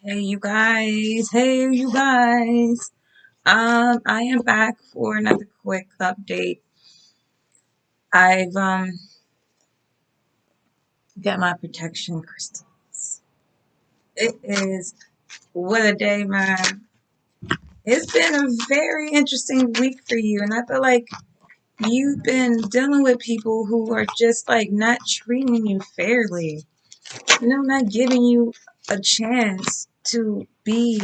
Hey you guys. I am back for another quick update. I've got my protection crystals. It is what a day, man. It's been a very interesting week for you, and I feel like you've been dealing with people who are just like not treating you fairly. Not giving you a chance to be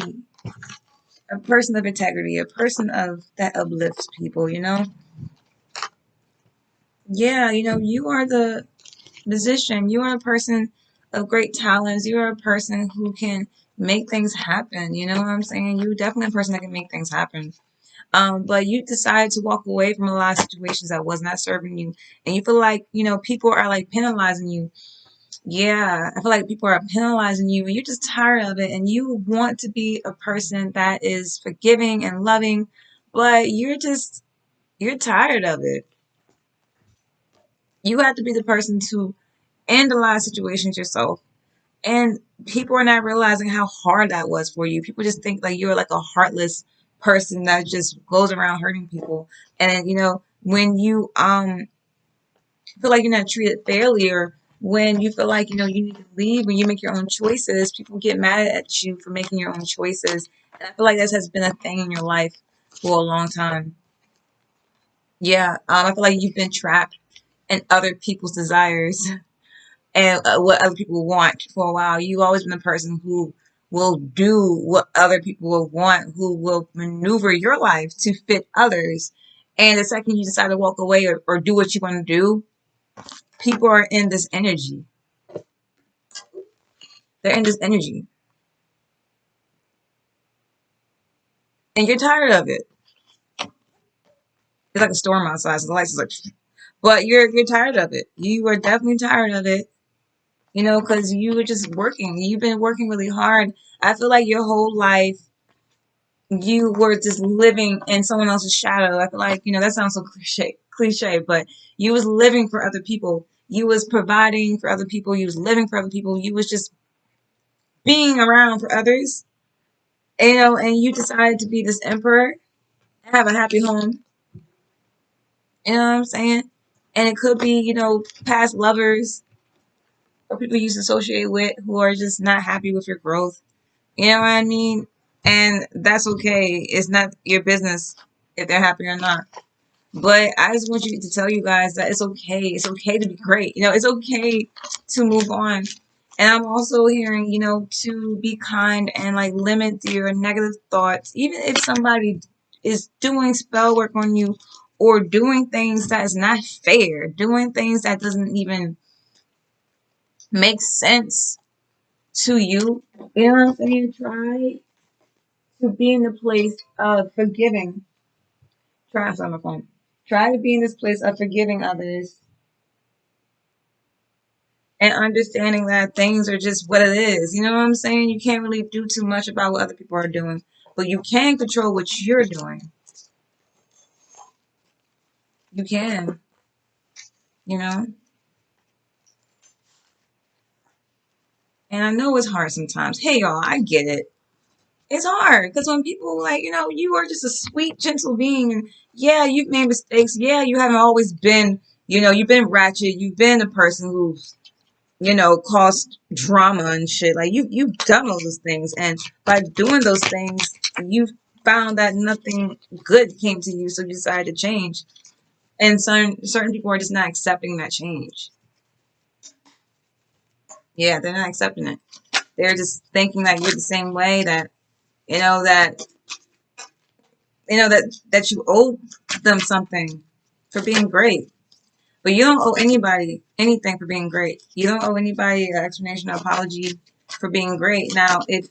a person of integrity, a person of that uplifts people. Yeah, you are the musician. You are a person of great talents. You are a person who can make things happen. You know what I'm saying? You're definitely a person that can make things happen. But you decided to walk away from a lot of situations that was not serving you. And you feel like, people are like penalizing you. Yeah, I feel like people are penalizing you and you're just tired of it. And you want to be a person that is forgiving and loving, but you're tired of it. You have to be the person to analyze situations yourself. And people are not realizing how hard that was for you. People just think like you're like a heartless person that just goes around hurting people. And when you feel like you're not treated fairly, or when you feel like you need to leave, when you make your own choices, people get mad at you for making your own choices. And I feel like this has been a thing in your life for a long time. Yeah, I feel like you've been trapped in other people's desires and what other people want for a while. You've always been the person who will do what other people will want, who will maneuver your life to fit others. And the second you decide to walk away or do what you want to do, people are in this energy. They're in this energy. And you're tired of it. It's like a storm outside, so the lights is like, but you're tired of it. You are definitely tired of it. Because you were just working. You've been working really hard. I feel like your whole life you were just living in someone else's shadow. I feel like, that sounds so cliche, but you was living for other people. You was providing for other people. You was living for other people. You was just being around for others. And you decided to be this emperor and have a happy home. You know what I'm saying? And it could be, past lovers or people you used to associate with who are just not happy with your growth. You know what I mean? And that's okay. It's not your business if they're happy or not. But I just want you to tell you guys that it's okay. It's okay to be great. It's okay to move on. And I'm also hearing, to be kind and like limit your negative thoughts. Even if somebody is doing spell work on you or doing things that is not fair, doing things that doesn't even make sense to you. You know what I'm saying? Try to be in the place of forgiving. Try on my phone. Try to be in this place of forgiving others and understanding that things are just what it is. You know what I'm saying? You can't really do too much about what other people are doing, but you can control what you're doing. You can, you know? And I know it's hard sometimes. Hey, y'all, I get it. It's hard because when people like, you are just a sweet, gentle being, and yeah, you've made mistakes. Yeah, you haven't always been, you've been ratchet. You've been a person who's caused drama and shit. Like you've done all those things, and by doing those things, you found that nothing good came to you, so you decided to change. And certain people are just not accepting that change. Yeah, they're not accepting it. They're just thinking that you're the same way. That you know that that you owe them something for being great. But you don't owe anybody anything for being great. You don't owe anybody an explanation or apology for being great. Now, if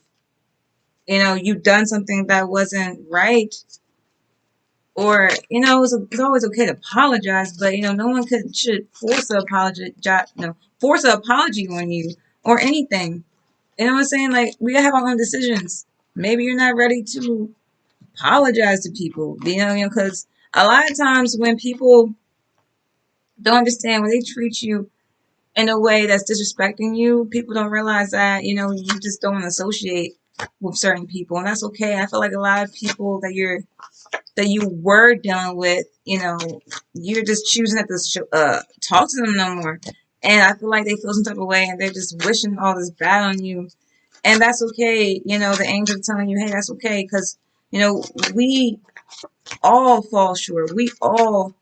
you've done something that wasn't right, or it's always okay to apologize, but no one should force an apology, force an apology on you or anything. You know what I'm saying? Like we have our own decisions. Maybe you're not ready to apologize to people, because a lot of times when people don't understand, when they treat you in a way that's disrespecting you, people don't realize that you just don't associate with certain people, and that's okay. I feel like a lot of people that you were dealing with, you're just choosing not to talk to them no more. And I feel like they feel some type of way and they're just wishing all this bad on you. And that's okay. The angels are telling you, hey, that's okay. Because, we all fall short. We all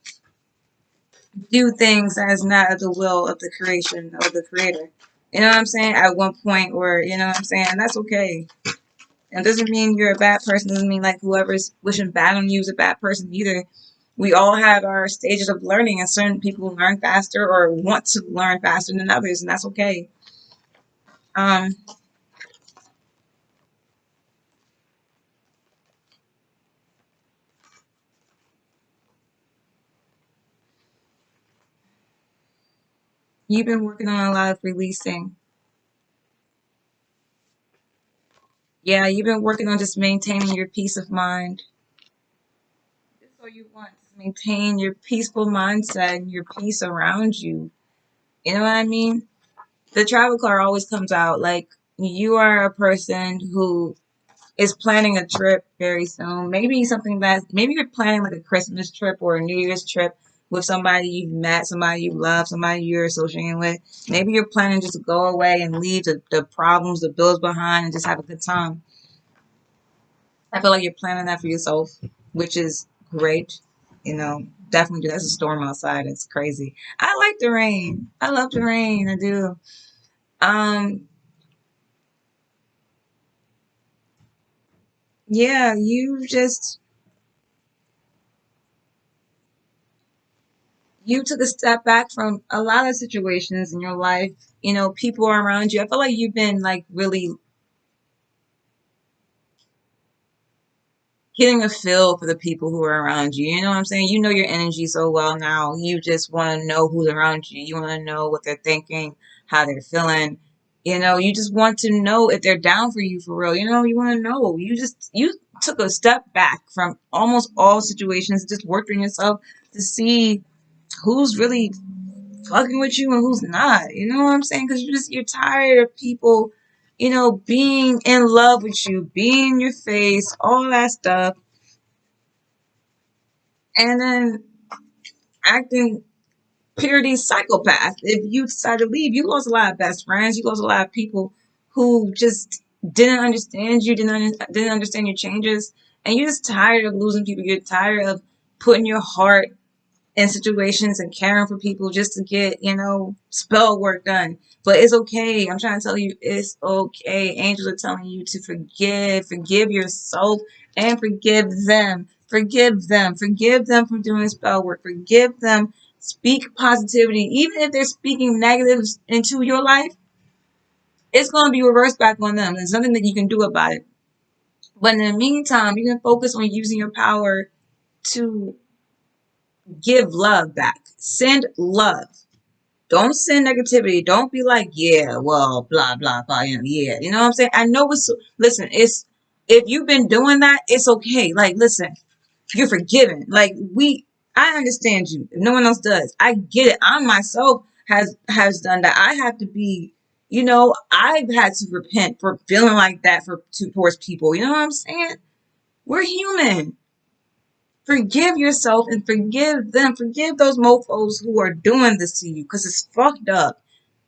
do things that is not of the will of the creation of the creator. You know what I'm saying? At one point, or, what I'm saying? And that's okay. And it doesn't mean you're a bad person. It doesn't mean like whoever's wishing bad on you is a bad person either. We all have our stages of learning, and certain people learn faster or want to learn faster than others, and that's okay. Um, you've been working on a lot of releasing. Yeah, you've been working on just maintaining your peace of mind. That's all you want. Just maintain your peaceful mindset and your peace around you. You know what I mean? The travel card always comes out like you are a person who is planning a trip very soon. Maybe you're planning like a Christmas trip or a New Year's trip with somebody you've met, somebody you love, somebody you're associating with. Maybe you're planning just to go away and leave the problems, the bills behind and just have a good time. I feel like you're planning that for yourself, which is great. Definitely do. That's a storm outside. It's crazy. I like the rain. I love the rain. I do. Um, yeah, you took a step back from a lot of situations in your life. People around you. I feel like you've been like really getting a feel for the people who are around you. You know what I'm saying? You know your energy so well now. You just want to know who's around you. You want to know what they're thinking, how they're feeling. You just want to know if they're down for you for real. You want to know. You took a step back from almost all situations, just worked on yourself to see who's really fucking with you and who's not. You know what I'm saying? Because you're tired of people, being in love with you, being in your face, all that stuff, and then acting purity psychopath. If you decide to leave, you lost a lot of best friends. You lost a lot of people who just didn't understand you, didn't understand your changes, and you're just tired of losing people. You're tired of putting your heart in situations and caring for people just to get, spell work done. But it's okay. I'm trying to tell you, it's okay. Angels are telling you to forgive yourself and forgive them. Forgive them. Forgive them for doing spell work. Forgive them. Speak positivity. Even if they're speaking negatives into your life, it's going to be reversed back on them. There's nothing that you can do about it. But in the meantime, you can focus on using your power to give love back. Send love. Don't send negativity. Don't be like, yeah, well, blah, blah, blah. Yeah. You know what I'm saying? I know listen, if you've been doing that, it's okay. Like, listen, you're forgiven. Like, I understand you. If no one else does, I get it. I myself has done that. I have to be, I've had to repent for feeling like that towards people. You know what I'm saying? We're human. Forgive yourself and forgive them. Forgive those mofos who are doing this to you because it's fucked up.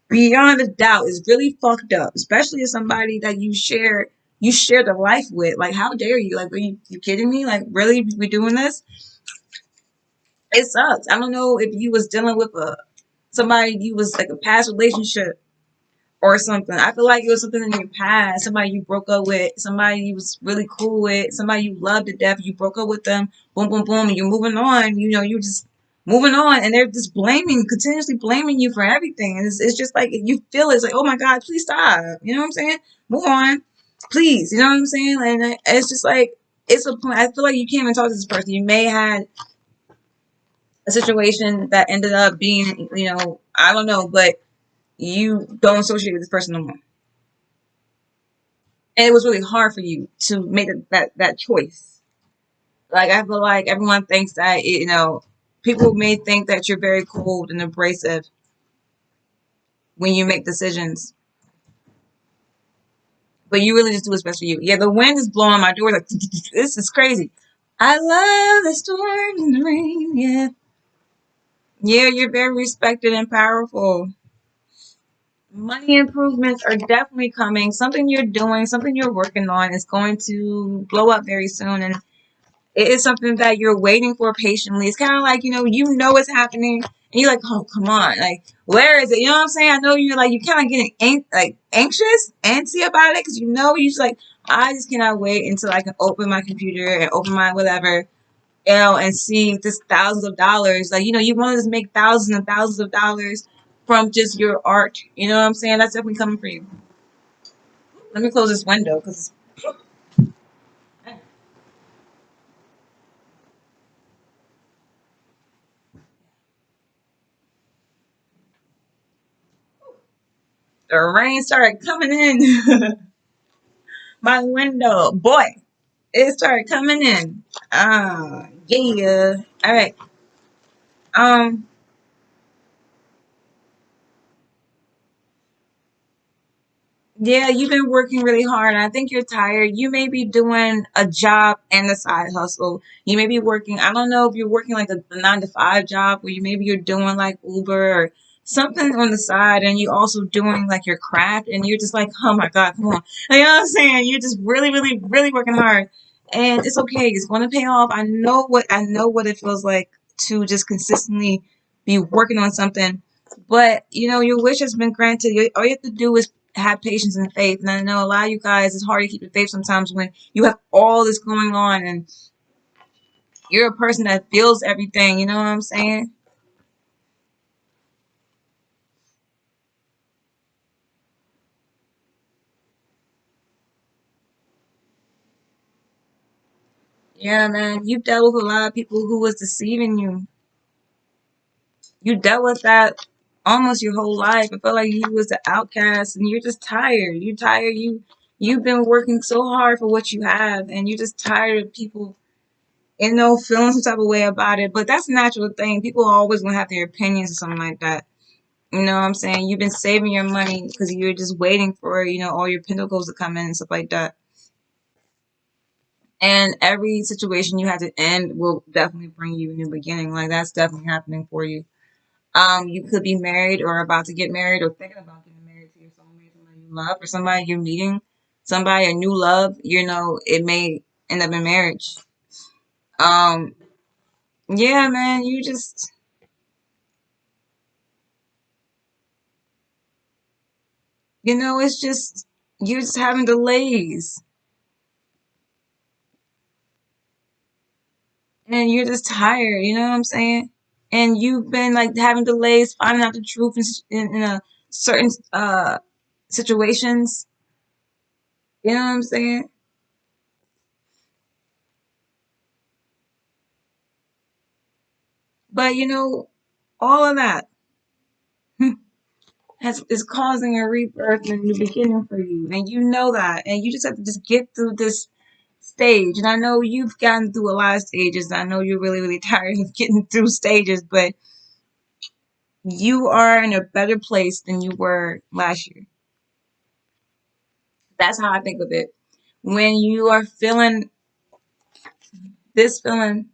Beyond a doubt, it's really fucked up. Especially as somebody that you share the life with. Like, how dare you? Like, are you kidding me? Like, really? We doing this? It sucks. I don't know if you was dealing with somebody you was like a past relationship or something. I feel like it was something in your past, somebody you broke up with, somebody you was really cool with, somebody you loved to death. You broke up with them, boom, boom, boom, and you're moving on. You're just moving on, and they're just continuously blaming you for everything. And it's just like you feel it's like, oh my God, please stop. You know what I'm saying? Move on, please. You know what I'm saying? And it's just like it's a point. I feel like you can't even talk to this person. You may had a situation that ended up being, I don't know, but you don't associate with this person no more. And it was really hard for you to make that choice. Like I feel like everyone thinks that people may think that you're very cold and abrasive when you make decisions, but you really just do what's best for you. Yeah, the wind is blowing my door like this is crazy. I love the storms and the rain. Yeah, yeah, you're very respected and powerful. Money improvements are definitely coming. Something you're doing, something you're working on is going to blow up very soon, and it is something that you're waiting for patiently. It's kind of like, you know it's happening, and you're like, oh, come on, like, where is it? You know what I'm saying? I know you're like, you're kind of getting anxious, antsy about it, because you're just like, I just cannot wait until I can open my computer and open my whatever, and see this thousands of dollars. Like, you want to just make thousands and thousands of dollars from just your art. You know what I'm saying? That's definitely coming for you. Let me close this window because the rain started coming in my window. Boy, it started coming in. Yeah. All right. Um, Yeah, you've been working really hard. I think you're tired. You may be doing a job and a side hustle. You may be working, I don't know if you're working like a 9 to 5 job, or maybe you're doing like Uber or something on the side, and you also doing like your craft, and you're just like, oh my God, come on. You know what I'm saying? You're just really, really, really working hard. And it's okay. It's going to pay off. I know what it feels like to just consistently be working on something. But your wish has been granted. All you have to do is have patience and faith. And I know a lot of you guys, it's hard to keep the faith sometimes when you have all this going on and you're a person that feels everything. You know what I'm saying? Yeah, man. You dealt with a lot of people who was deceiving you. You dealt with that almost your whole life. I felt like you was the outcast and you're just tired. You're tired. You've been working so hard for what you have, and you're just tired of people feeling some type of way about it. But that's a natural thing. People are always gonna have their opinions or something like that. You know what I'm saying? You've been saving your money because you're just waiting for, all your pentacles to come in and stuff like that. And every situation you have to end will definitely bring you a new beginning. Like that's definitely happening for you. You could be married or about to get married or thinking about getting married to your soulmate, somebody you love, or somebody you're meeting, somebody a new love. It may end up in marriage. Um, yeah, man, it's just you're just having delays. And you're just tired, you know what I'm saying? And you've been like having delays finding out the truth in a certain situations. You know what I'm saying? But all of that is causing a rebirth and a new beginning for you, and you know that, and you just have to just get through this stage. And I know you've gotten through a lot of stages. I know you're really, really tired of getting through stages, but you are in a better place than you were last year. That's how I think of it. When you are feeling this feeling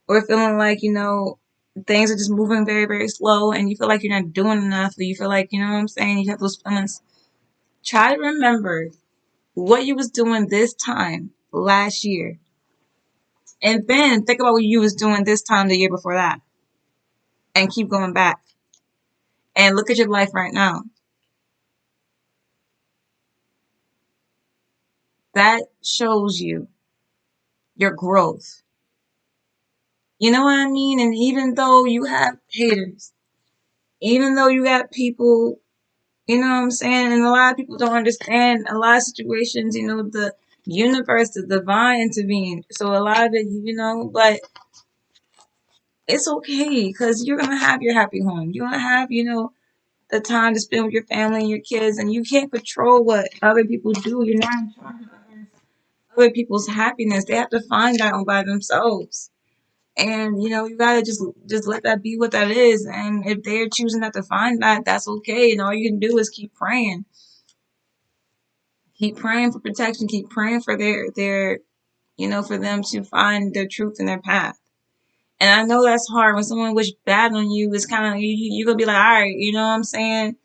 or feeling like, things are just moving very, very slow and you feel like you're not doing enough, or you feel like, you know what I'm saying, you have those feelings. Try to remember what you was doing this time last year. And then think about what you was doing this time the year before that. And keep going back. And look at your life right now. That shows you your growth. You know what I mean? And even though you have haters, even though you got people, you know what I'm saying? And a lot of people don't understand a lot of situations, the universe, the divine intervened. So a lot of it, but it's okay because you're going to have your happy home. You're going to have, the time to spend with your family and your kids. And you can't control what other people do. You're not in charge of other people's happiness. They have to find that out by themselves. And you gotta just let that be what that is. And if they're choosing not to find that, that's okay. And all you can do is keep praying. Keep praying for protection. Keep praying for their for them to find their truth in their path. And I know that's hard when someone wish bad on you. It's kind of you're gonna be like, all right, you know what I'm saying?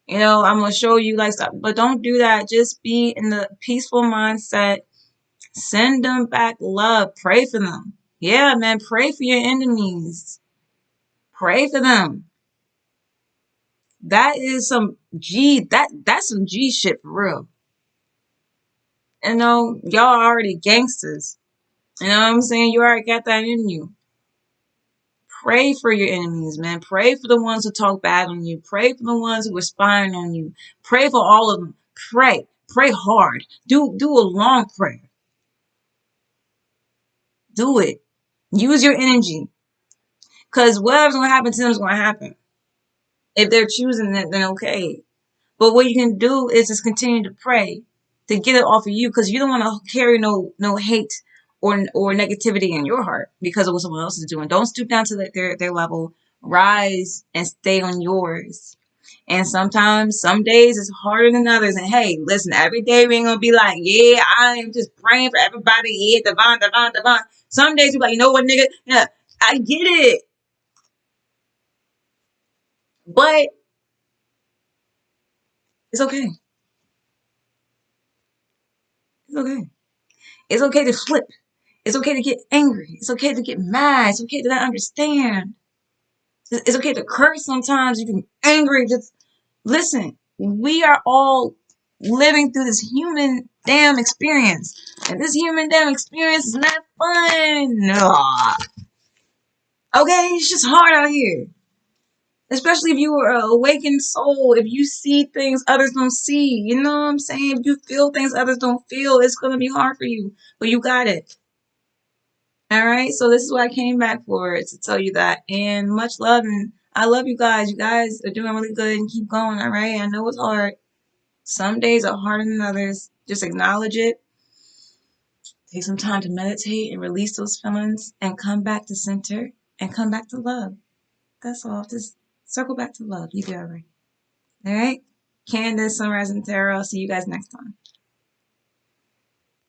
I'm gonna show you like stuff, but don't do that. Just be in the peaceful mindset. Send them back love. Pray for them. Yeah, man, pray for your enemies. Pray for them. That is some that's some G shit for real. Y'all are already gangsters. You know what I'm saying? You already got that in you. Pray for your enemies, man. Pray for the ones who talk bad on you. Pray for the ones who are spying on you. Pray for all of them. Pray. Pray hard. Do a long prayer. Do it. Use your energy. Because whatever's going to happen to them is going to happen. If they're choosing it, then okay. But what you can do is just continue to pray to get it off of you, because you don't want to carry no hate or negativity in your heart because of what someone else is doing. Don't stoop down to their level. Rise and stay on yours. And sometimes, some days it's harder than others. And hey, listen, every day we ain't gonna be like, yeah, I am just praying for everybody. Yeah, divine. Some days you like, you know what, nigga? Yeah, I get it. But it's okay. It's okay. It's okay to flip. It's okay to get angry. It's okay to get mad. It's okay to not understand. It's okay to curse sometimes. You can be angry. Just listen. We are all living through this human damn experience. And this human damn experience is not fun. No. Okay? It's just hard out here. Especially if you are an awakened soul, if you see things others don't see, you know what I'm saying? If you feel things others don't feel, it's going to be hard for you. But you got it. All right, so this is what I came back for, to tell you that. And much love, and I love you guys. You guys are doing really good, and keep going. All right, I know it's hard. Some days are harder than others. Just acknowledge it. Take some time to meditate and release those feelings, and come back to center and come back to love. That's all. Just circle back to love. You do all right. All right. Candace, Sunrise, and Tarot. I'll see you guys next time.